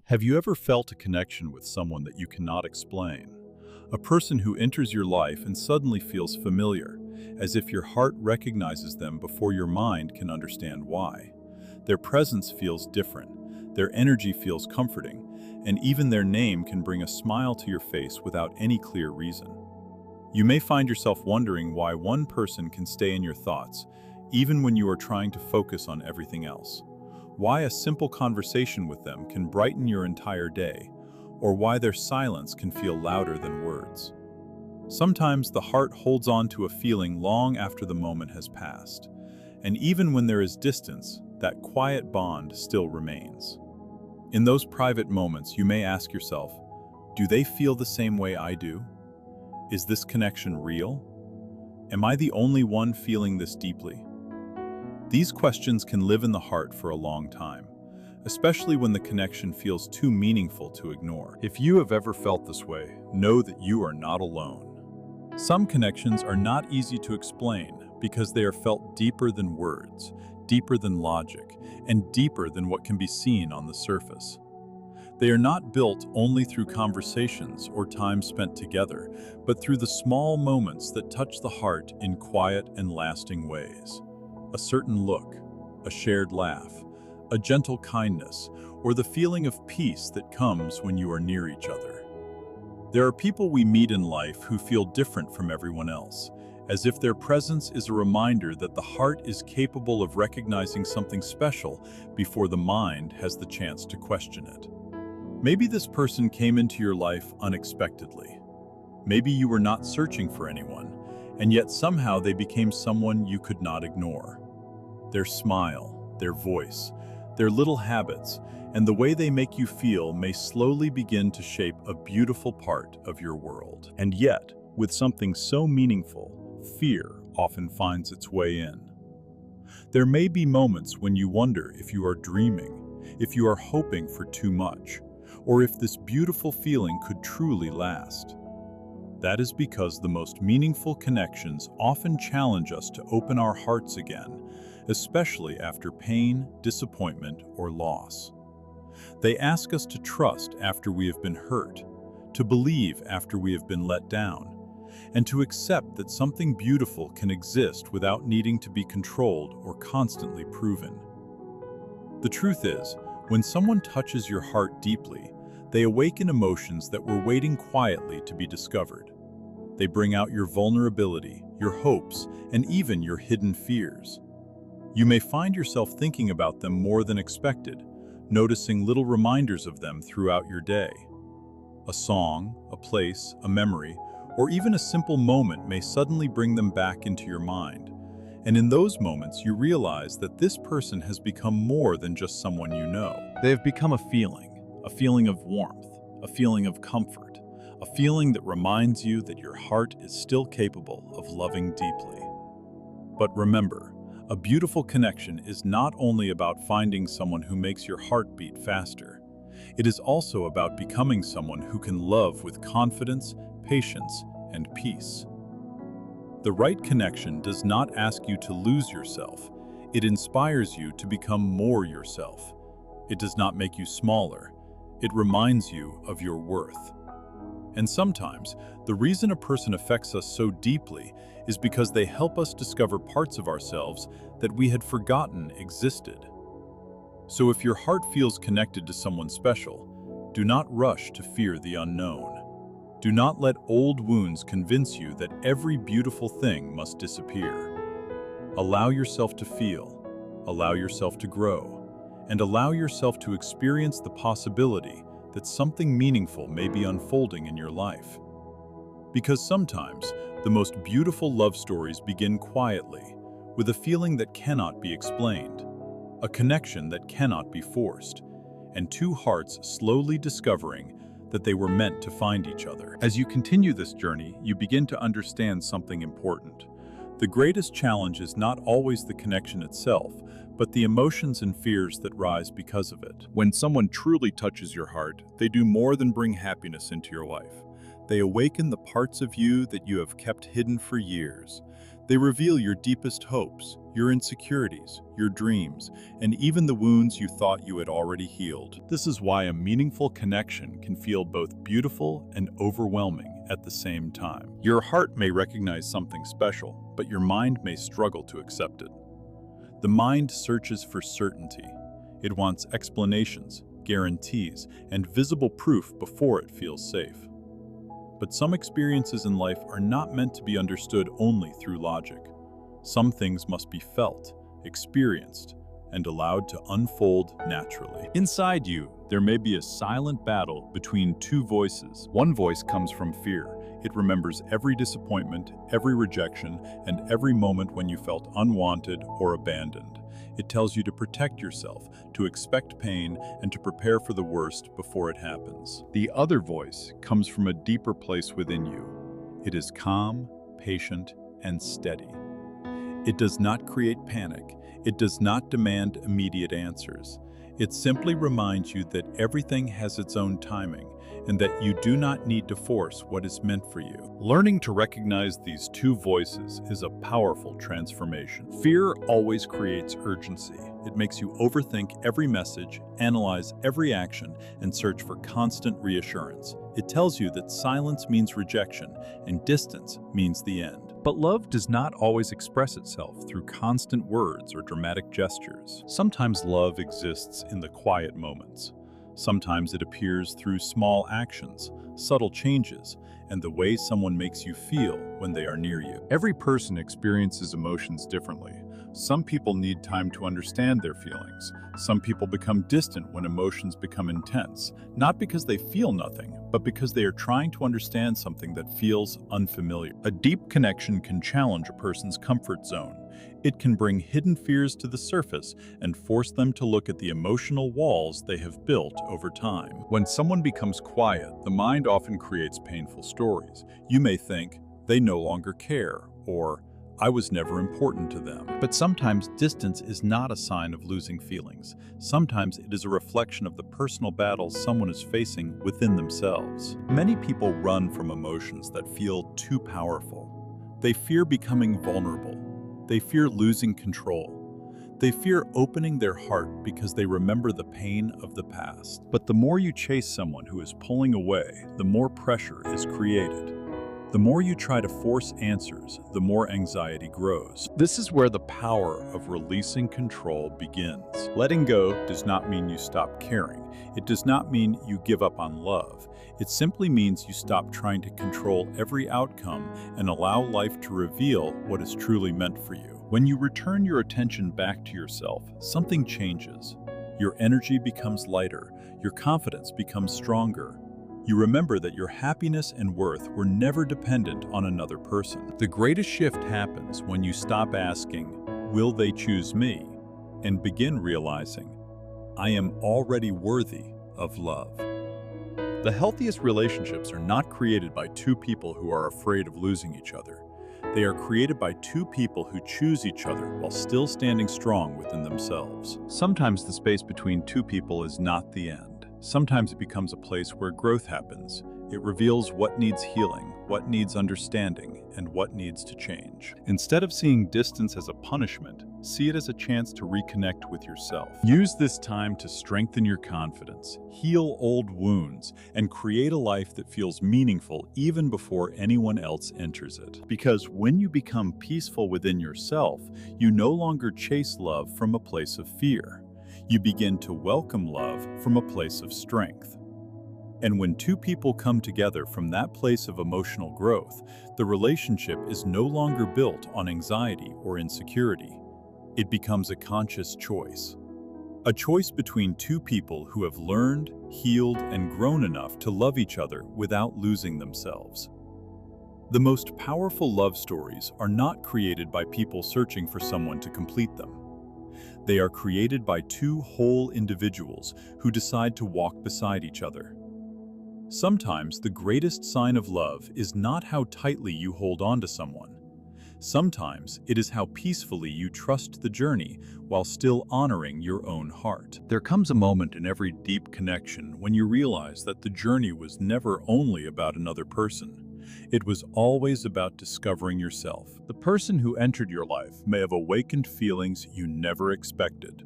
Have you ever felt a connection with someone that you cannot explain? A person who enters your life and suddenly feels familiar, as if your heart recognizes them before your mind can understand why. Their presence feels different, their energy feels comforting, and even their name can bring a smile to your face without any clear reason. You may find yourself wondering why one person can stay in your thoughts, even when you are trying to focus on everything else. Why a simple conversation with them can brighten your entire day, or why their silence can feel louder than words. Sometimes the heart holds on to a feeling long after the moment has passed, and even when there is distance, that quiet bond still remains. In those private moments, you may ask yourself, do they feel the same way I do? Is this connection real? Am I the only one feeling this deeply? These questions can live in the heart for a long time, especially when the connection feels too meaningful to ignore. If you have ever felt this way, know that you are not alone. Some connections are not easy to explain because they are felt deeper than words, deeper than logic, and deeper than what can be seen on the surface. They are not built only through conversations or time spent together, but through the small moments that touch the heart in quiet and lasting ways. A certain look, a shared laugh, a gentle kindness, or the feeling of peace that comes when you are near each other. There are people we meet in life who feel different from everyone else, as if their presence is a reminder that the heart is capable of recognizing something special before the mind has the chance to question it. Maybe this person came into your life unexpectedly. Maybe you were not searching for anyone, and yet somehow they became someone you could not ignore. Their smile, their voice, their little habits, and the way they make you feel may slowly begin to shape a beautiful part of your world. And yet, with something so meaningful, fear often finds its way in. There may be moments when you wonder if you are dreaming, if you are hoping for too much, or if this beautiful feeling could truly last. That is because the most meaningful connections often challenge us to open our hearts again, especially after pain, disappointment, or loss. They ask us to trust after we have been hurt, to believe after we have been let down, and to accept that something beautiful can exist without needing to be controlled or constantly proven. The truth is, when someone touches your heart deeply, they awaken emotions that were waiting quietly to be discovered. They bring out your vulnerability, your hopes, and even your hidden fears. You may find yourself thinking about them more than expected, noticing little reminders of them throughout your day. A song, a place, a memory, or even a simple moment may suddenly bring them back into your mind. And in those moments, you realize that this person has become more than just someone you know. They have become a feeling of warmth, a feeling of comfort, a feeling that reminds you that your heart is still capable of loving deeply. But remember, a beautiful connection is not only about finding someone who makes your heart beat faster. It is also about becoming someone who can love with confidence, patience, and peace. The right connection does not ask you to lose yourself. It inspires you to become more yourself. It does not make you smaller. It reminds you of your worth. And sometimes, the reason a person affects us so deeply is because they help us discover parts of ourselves that we had forgotten existed. So if your heart feels connected to someone special, do not rush to fear the unknown. Do not let old wounds convince you that every beautiful thing must disappear. Allow yourself to feel, allow yourself to grow, and allow yourself to experience the possibility that something meaningful may be unfolding in your life. Because sometimes, the most beautiful love stories begin quietly, with a feeling that cannot be explained, a connection that cannot be forced, and two hearts slowly discovering that they were meant to find each other. As you continue this journey, you begin to understand something important. The greatest challenge is not always the connection itself, but the emotions and fears that rise because of it. When someone truly touches your heart, they do more than bring happiness into your life. They awaken the parts of you that you have kept hidden for years. They reveal your deepest hopes, your insecurities, your dreams, and even the wounds you thought you had already healed. This is why a meaningful connection can feel both beautiful and overwhelming at the same time. Your heart may recognize something special, but your mind may struggle to accept it. The mind searches for certainty. It wants explanations, guarantees, and visible proof before it feels safe. But some experiences in life are not meant to be understood only through logic. Some things must be felt, experienced, and allowed to unfold naturally. Inside you, there may be a silent battle between two voices. One voice comes from fear. It remembers every disappointment, every rejection, and every moment when you felt unwanted or abandoned. It tells you to protect yourself, to expect pain, and to prepare for the worst before it happens. The other voice comes from a deeper place within you. It is calm, patient, and steady. It does not create panic. It does not demand immediate answers. It simply reminds you that everything has its own timing and that you do not need to force what is meant for you. Learning to recognize these two voices is a powerful transformation. Fear always creates urgency. It makes you overthink every message, analyze every action, and search for constant reassurance. It tells you that silence means rejection and distance means the end. But love does not always express itself through constant words or dramatic gestures. Sometimes love exists in the quiet moments. Sometimes it appears through small actions, subtle changes, and the way someone makes you feel when they are near you. Every person experiences emotions differently. Some people need time to understand their feelings. Some people become distant when emotions become intense, not because they feel nothing, but because they are trying to understand something that feels unfamiliar. A deep connection can challenge a person's comfort zone. It can bring hidden fears to the surface and force them to look at the emotional walls they have built over time. When someone becomes quiet, the mind often creates painful stories. You may think, they no longer care, or I was never important to them. But sometimes distance is not a sign of losing feelings. Sometimes it is a reflection of the personal battles someone is facing within themselves. Many people run from emotions that feel too powerful. They fear becoming vulnerable. They fear losing control. They fear opening their heart because they remember the pain of the past. But the more you chase someone who is pulling away, the more pressure is created. The more you try to force answers, the more anxiety grows. This is where the power of releasing control begins. Letting go does not mean you stop caring. It does not mean you give up on love. It simply means you stop trying to control every outcome and allow life to reveal what is truly meant for you. When you return your attention back to yourself, something changes. Your energy becomes lighter. Your confidence becomes stronger. You remember that your happiness and worth were never dependent on another person. The greatest shift happens when you stop asking, will they choose me? And begin realizing, I am already worthy of love. The healthiest relationships are not created by two people who are afraid of losing each other. They are created by two people who choose each other while still standing strong within themselves. Sometimes the space between two people is not the end. Sometimes it becomes a place where growth happens. It reveals what needs healing, what needs understanding, and what needs to change. Instead of seeing distance as a punishment, see it as a chance to reconnect with yourself. Use this time to strengthen your confidence, heal old wounds, and create a life that feels meaningful even before anyone else enters it. Because when you become peaceful within yourself, you no longer chase love from a place of fear. You begin to welcome love from a place of strength. And when two people come together from that place of emotional growth, the relationship is no longer built on anxiety or insecurity. It becomes a conscious choice. A choice between two people who have learned, healed, and grown enough to love each other without losing themselves. The most powerful love stories are not created by people searching for someone to complete them. They are created by two whole individuals who decide to walk beside each other. Sometimes the greatest sign of love is not how tightly you hold on to someone. Sometimes it is how peacefully you trust the journey while still honoring your own heart. There comes a moment in every deep connection when you realize that the journey was never only about another person. It was always about discovering yourself. The person who entered your life may have awakened feelings you never expected.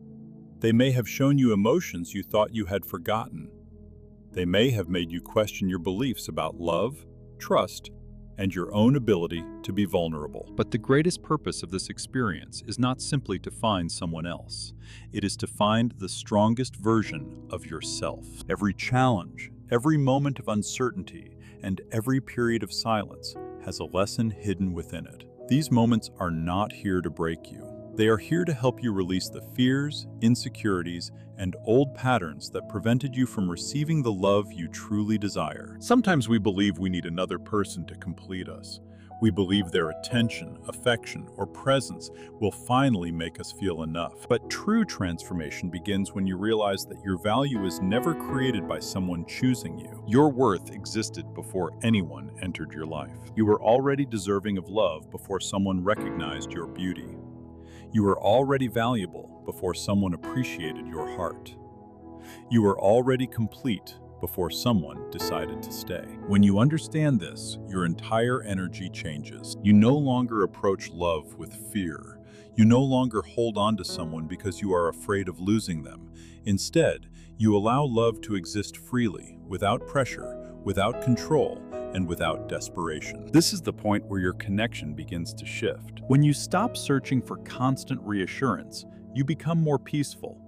They may have shown you emotions you thought you had forgotten. They may have made you question your beliefs about love, trust, and your own ability to be vulnerable. But the greatest purpose of this experience is not simply to find someone else. It is to find the strongest version of yourself. Every challenge, every moment of uncertainty, and every period of silence has a lesson hidden within it. These moments are not here to break you. They are here to help you release the fears, insecurities, and old patterns that prevented you from receiving the love you truly desire. Sometimes we believe we need another person to complete us. We believe their attention, affection, or presence will finally make us feel enough. But true transformation begins when you realize that your value is never created by someone choosing you. Your worth existed before anyone entered your life. You were already deserving of love before someone recognized your beauty. You were already valuable before someone appreciated your heart. You were already complete before someone decided to stay. When you understand this, your entire energy changes. You no longer approach love with fear. You no longer hold on to someone because you are afraid of losing them. Instead, you allow love to exist freely, without pressure, without control, and without desperation. This is the point where your connection begins to shift. When you stop searching for constant reassurance, you become more peaceful.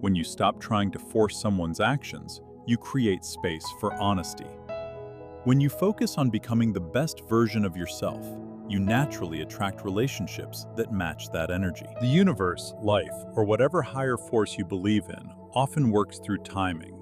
When you stop trying to force someone's actions, you create space for honesty. When you focus on becoming the best version of yourself, you naturally attract relationships that match that energy. The universe, life, or whatever higher force you believe in often works through timing.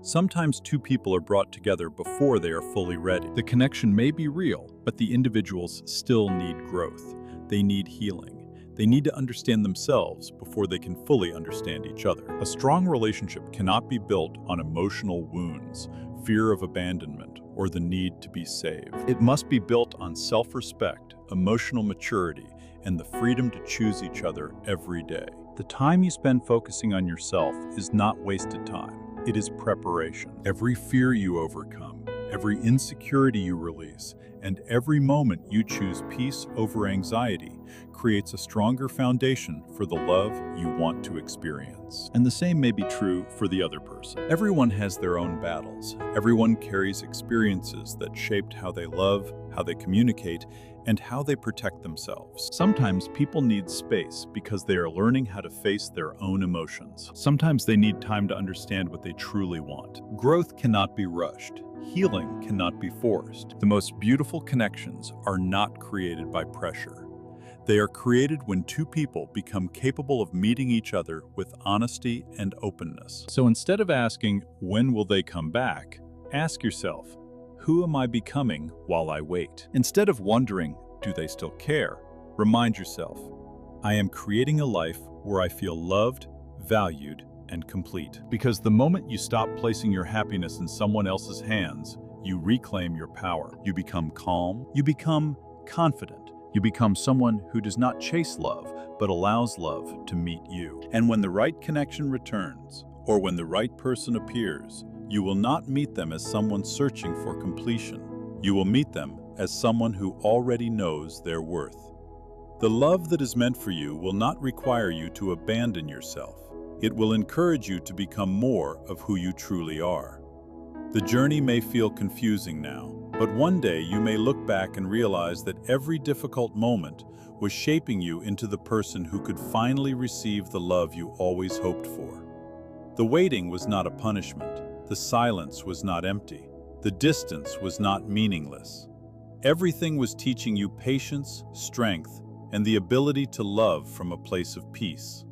Sometimes two people are brought together before they are fully ready. The connection may be real, but the individuals still need growth. They need healing. They need to understand themselves before they can fully understand each other. A strong relationship cannot be built on emotional wounds, fear of abandonment, or the need to be saved. It must be built on self-respect, emotional maturity, and the freedom to choose each other every day. The time you spend focusing on yourself is not wasted time. It is preparation. Every fear you overcome, every insecurity you release, and every moment you choose peace over anxiety creates a stronger foundation for the love you want to experience. And the same may be true for the other person. Everyone has their own battles. Everyone carries experiences that shaped how they love, how they communicate, and how they protect themselves. Sometimes people need space because they are learning how to face their own emotions. Sometimes they need time to understand what they truly want. Growth cannot be rushed. Healing cannot be forced. The most beautiful connections are not created by pressure. They are created when two people become capable of meeting each other with honesty and openness. So instead of asking, when will they come back, ask yourself, who am I becoming while I wait? Instead of wondering, do they still care? Remind yourself, I am creating a life where I feel loved, valued, and complete. Because the moment you stop placing your happiness in someone else's hands, you reclaim your power. You become calm. You become confident. You become someone who does not chase love, but allows love to meet you. And when the right connection returns, or when the right person appears, you will not meet them as someone searching for completion. You will meet them as someone who already knows their worth. The love that is meant for you will not require you to abandon yourself. It will encourage you to become more of who you truly are. The journey may feel confusing now, but one day you may look back and realize that every difficult moment was shaping you into the person who could finally receive the love you always hoped for. The waiting was not a punishment. The silence was not empty. The distance was not meaningless. Everything was teaching you patience, strength, and the ability to love from a place of peace.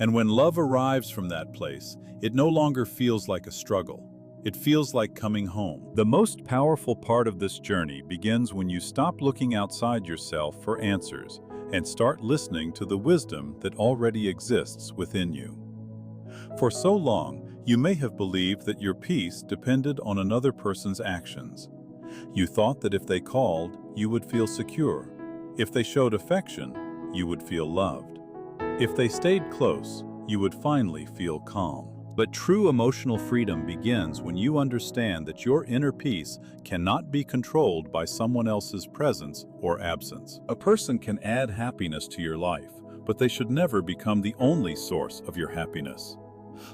And when love arrives from that place, it no longer feels like a struggle. It feels like coming home. The most powerful part of this journey begins when you stop looking outside yourself for answers and start listening to the wisdom that already exists within you. For so long, you may have believed that your peace depended on another person's actions. You thought that if they called, you would feel secure. If they showed affection, you would feel loved. If they stayed close, you would finally feel calm. But true emotional freedom begins when you understand that your inner peace cannot be controlled by someone else's presence or absence. A person can add happiness to your life, but they should never become the only source of your happiness.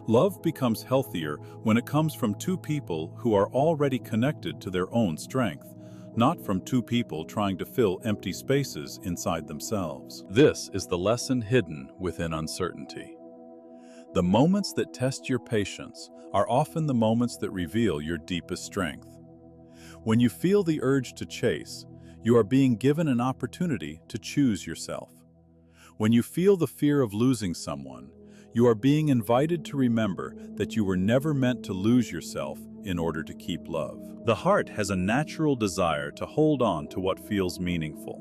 Love becomes healthier when it comes from two people who are already connected to their own strength, not from two people trying to fill empty spaces inside themselves. This is the lesson hidden within uncertainty. The moments that test your patience are often the moments that reveal your deepest strength. When you feel the urge to chase, you are being given an opportunity to choose yourself. When you feel the fear of losing someone, you are being invited to remember that you were never meant to lose yourself in order to keep love. The heart has a natural desire to hold on to what feels meaningful.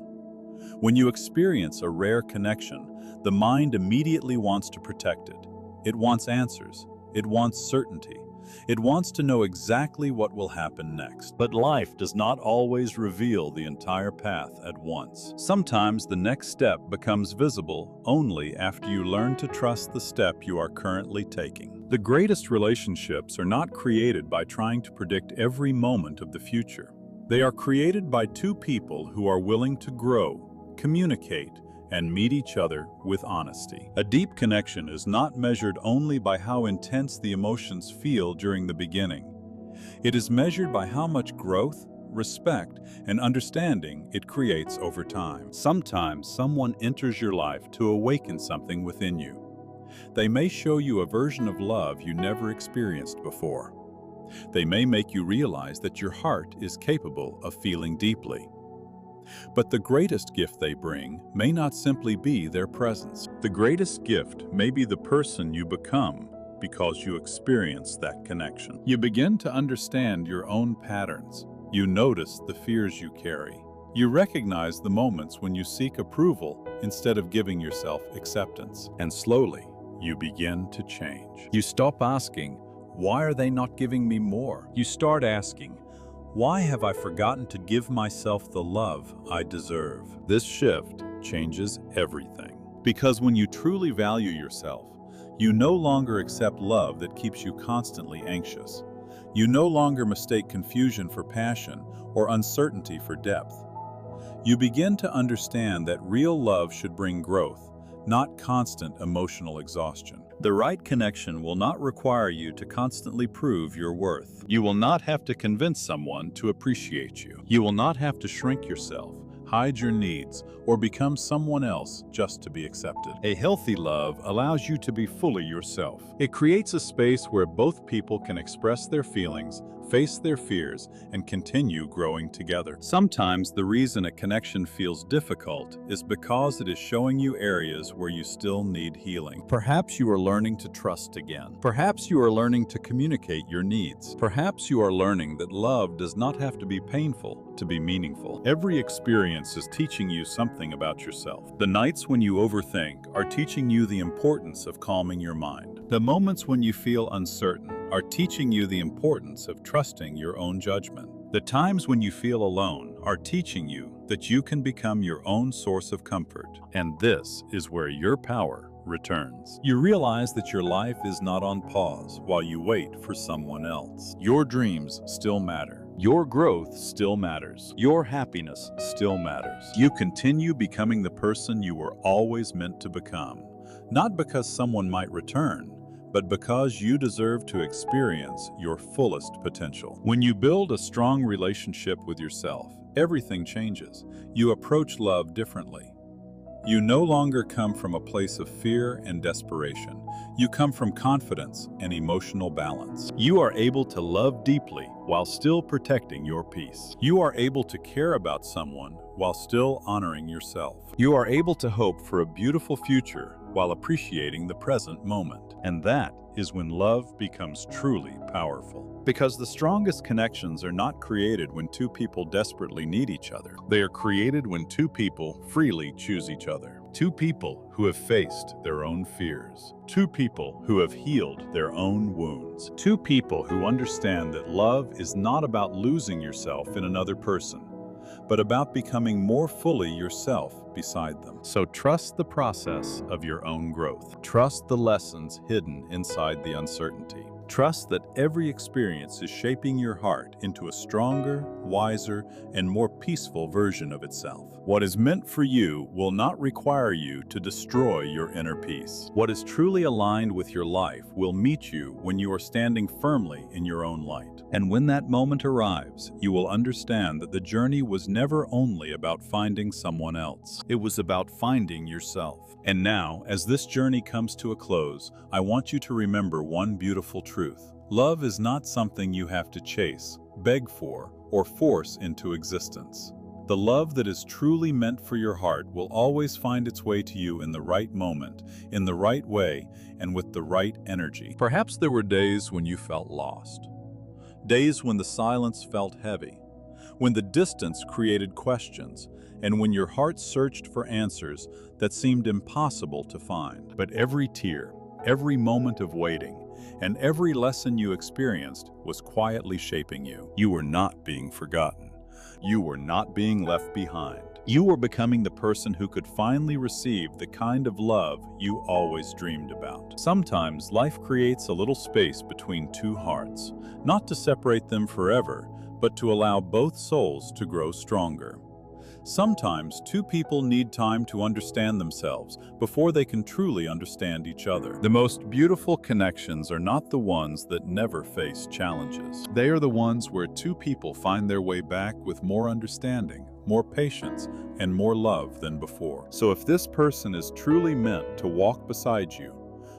When you experience a rare connection, the mind immediately wants to protect it. It wants answers. It wants certainty. It wants to know exactly what will happen next. But life does not always reveal the entire path at once. Sometimes the next step becomes visible only after you learn to trust the step you are currently taking. The greatest relationships are not created by trying to predict every moment of the future. They are created by two people who are willing to grow, communicate, and meet each other with honesty. A deep connection is not measured only by how intense the emotions feel during the beginning. It is measured by how much growth, respect, and understanding it creates over time. Sometimes someone enters your life to awaken something within you. They may show you a version of love you never experienced before. They may make you realize that your heart is capable of feeling deeply. But the greatest gift they bring may not simply be their presence. The greatest gift may be the person you become because you experience that connection. You begin to understand your own patterns. You notice the fears you carry. You recognize the moments when you seek approval instead of giving yourself acceptance. And slowly, you begin to change. You stop asking, "Why are they not giving me more?" You start asking, "Why have I forgotten to give myself the love I deserve?" This shift changes everything. Because when you truly value yourself, you no longer accept love that keeps you constantly anxious. You no longer mistake confusion for passion or uncertainty for depth. You begin to understand that real love should bring growth, not constant emotional exhaustion. The right connection will not require you to constantly prove your worth. You will not have to convince someone to appreciate you. You will not have to shrink yourself, hide your needs, or become someone else just to be accepted. A healthy love allows you to be fully yourself. It creates a space where both people can express their feelings, face their fears, and continue growing together. Sometimes the reason a connection feels difficult is because it is showing you areas where you still need healing. Perhaps you are learning to trust again. Perhaps you are learning to communicate your needs. Perhaps you are learning that love does not have to be painful to be meaningful. Every experience is teaching you something about yourself. The nights when you overthink are teaching you the importance of calming your mind. The moments when you feel uncertain are teaching you the importance of trusting your own judgment. The times when you feel alone are teaching you that you can become your own source of comfort. And this is where your power returns. You realize that your life is not on pause while you wait for someone else. Your dreams still matter. Your growth still matters. Your happiness still matters. You continue becoming the person you were always meant to become, not because someone might return, but because you deserve to experience your fullest potential. When you build a strong relationship with yourself, everything changes. You approach love differently. You no longer come from a place of fear and desperation. You come from confidence and emotional balance. You are able to love deeply while still protecting your peace. You are able to care about someone while still honoring yourself. You are able to hope for a beautiful future while appreciating the present moment. And that is when love becomes truly powerful. Because the strongest connections are not created when two people desperately need each other. They are created when two people freely choose each other. Two people who have faced their own fears. Two people who have healed their own wounds. Two people who understand that love is not about losing yourself in another person, but about becoming more fully yourself beside them. So trust the process of your own growth. Trust the lessons hidden inside the uncertainty. Trust that every experience is shaping your heart into a stronger, wiser, and more peaceful version of itself. What is meant for you will not require you to destroy your inner peace. What is truly aligned with your life will meet you when you are standing firmly in your own light. And when that moment arrives, you will understand that the journey was never only about finding someone else. It was about finding yourself. And now, as this journey comes to a close, I want you to remember one beautiful truth. Love is not something you have to chase, beg for, or force into existence. The love that is truly meant for your heart will always find its way to you in the right moment, in the right way, and with the right energy. Perhaps there were days when you felt lost. Days when the silence felt heavy, when the distance created questions, and when your heart searched for answers that seemed impossible to find. But every tear, every moment of waiting, and every lesson you experienced was quietly shaping you. You were not being forgotten. You were not being left behind. You were becoming the person who could finally receive the kind of love you always dreamed about. Sometimes life creates a little space between two hearts, not to separate them forever, but to allow both souls to grow stronger. Sometimes two people need time to understand themselves before they can truly understand each other. The most beautiful connections are not the ones that never face challenges. They are the ones where two people find their way back with more understanding, more patience, and more love than before. So if this person is truly meant to walk beside you,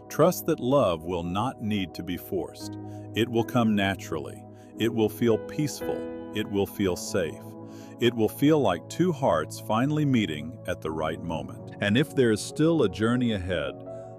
trust that love will not need to be forced. It will come naturally. It will feel peaceful. It will feel safe. It will feel like two hearts finally meeting at the right moment. And if there is still a journey ahead,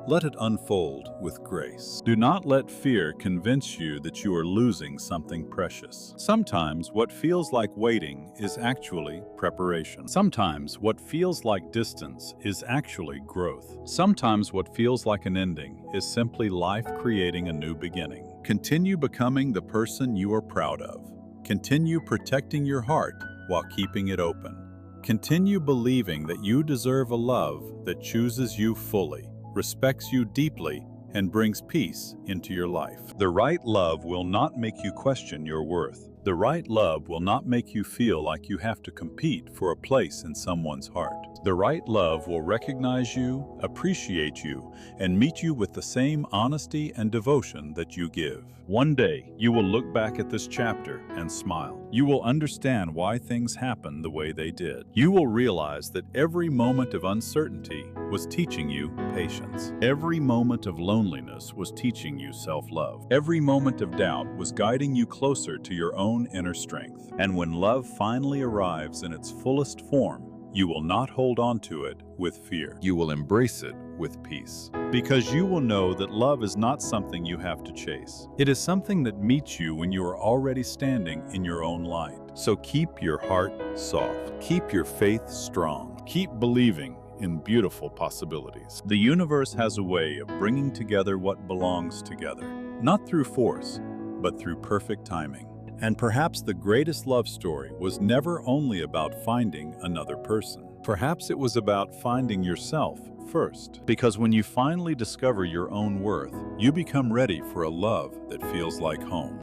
let it unfold with grace. Do not let fear convince you that you are losing something precious. Sometimes what feels like waiting is actually preparation. Sometimes what feels like distance is actually growth. Sometimes what feels like an ending is simply life creating a new beginning. Continue becoming the person you are proud of. Continue protecting your heart while keeping it open. Continue believing that you deserve a love that chooses you fully, respects you deeply, and brings peace into your life. The right love will not make you question your worth. The right love will not make you feel like you have to compete for a place in someone's heart. The right love will recognize you, appreciate you, and meet you with the same honesty and devotion that you give. One day, you will look back at this chapter and smile. You will understand why things happened the way they did. You will realize that every moment of uncertainty was teaching you patience. Every moment of loneliness was teaching you self-love. Every moment of doubt was guiding you closer to your own inner strength. And when love finally arrives in its fullest form, you will not hold on to it with fear. You will embrace it with peace. Because you will know that love is not something you have to chase. It is something that meets you when you are already standing in your own light. So keep your heart soft. Keep your faith strong. Keep believing in beautiful possibilities. The universe has a way of bringing together what belongs together, not through force, but through perfect timing. And perhaps the greatest love story was never only about finding another person. Perhaps it was about finding yourself first. Because when you finally discover your own worth, you become ready for a love that feels like home.